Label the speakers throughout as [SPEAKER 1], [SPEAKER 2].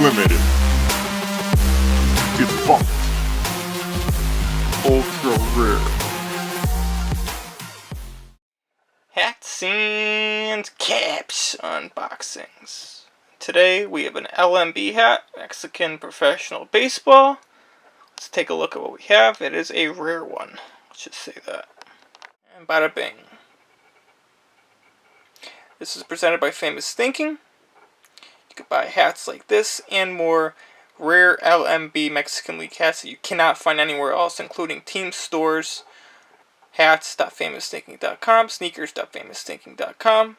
[SPEAKER 1] limited. Defunct. Ultra rare.
[SPEAKER 2] Hats and caps unboxings. Today we have an LMB hat, Mexican Professional Baseball. Let's take a look at what we have. It is a rare one. Let's just say that. And bada bing. This is presented by Famous Thinking. You can buy hats like this and more rare LMB Mexican League hats that you cannot find anywhere else, including team stores, hats.famousthinking.com, sneakers.famousthinking.com.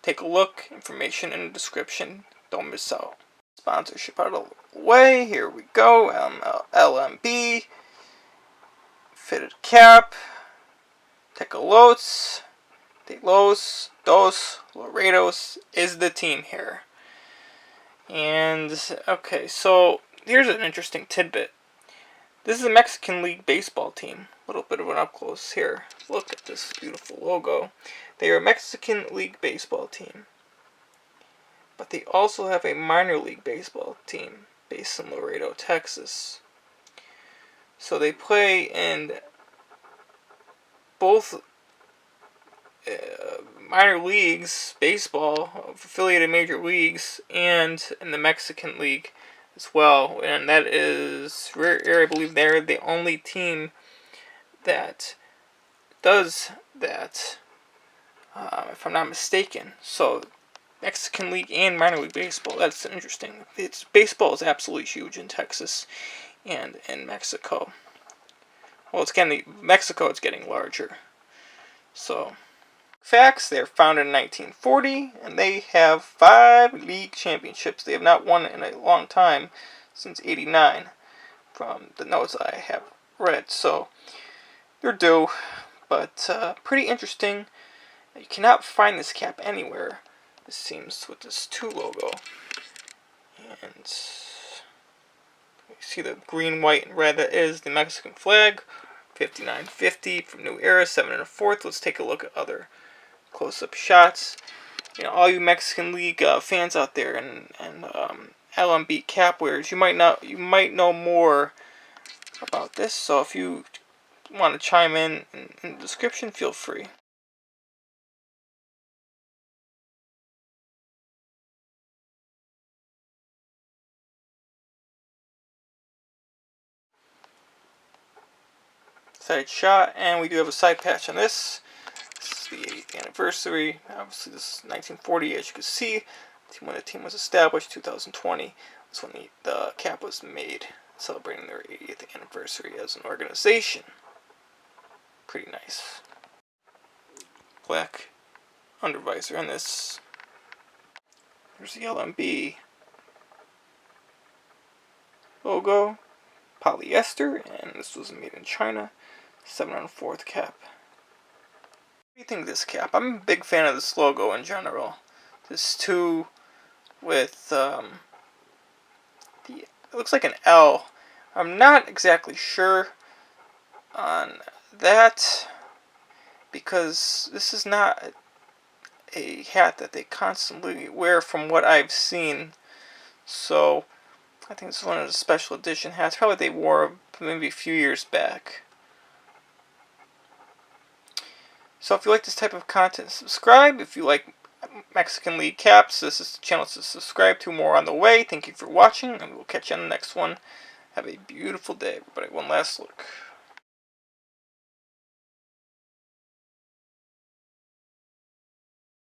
[SPEAKER 2] Take a look. Information in the description. Don't miss out. Sponsorship out of the way. Here we go. LMB. Fitted cap. Tecolotes. Laredos is the team here. And, okay, so here's an interesting tidbit. This is a Mexican League baseball team. A little bit of an up close here. Look at this beautiful logo. They are a Mexican League baseball team. But they also have a minor league baseball team based in Laredo, Texas. So they play in both minor leagues, baseball, affiliated major leagues, and in the Mexican League as well. And that is rare. I believe they're the only team that does that, if I'm not mistaken. So Mexican League and minor league baseball, that's interesting. Baseball is absolutely huge in Texas and in Mexico. Well, Mexico it's getting larger. So facts, they're founded in 1940, and they have 5 league championships. They have not won in a long time, since '89, from the notes I have read. So they're due, but pretty interesting. You cannot find this cap anywhere, it seems, with this 2 logo. And you see the green, white, and red. That is the Mexican flag. 5950 from New Era, 7 1/4. Let's take a look at other close-up shots. You know, all you Mexican League fans out there and LMB cap wearers, you might know more about this. So if you want to chime in the description, feel free. Side shot, and we do have a side patch on this. This is the 8th anniversary. Obviously, this is 1940, as you can see. When the team was established, 2020. That's when the cap was made, celebrating their 80th anniversary as an organization. Pretty nice. Black undervisor on this. There's the LMB logo. Polyester, and this was made in China. 7 1/4 cap. What do you think of this cap? I'm a big fan of this logo in general. This 2 with it looks like an L. I'm not exactly sure on that, because this is not a hat that they constantly wear from what I've seen. So I think this is one of the special edition hats. Probably they wore maybe a few years back. So if you like this type of content, subscribe. If you like Mexican League caps, this is the channel to subscribe to. More on the way. Thank you for watching, and we'll catch you on the next one. Have a beautiful day, everybody. One last look.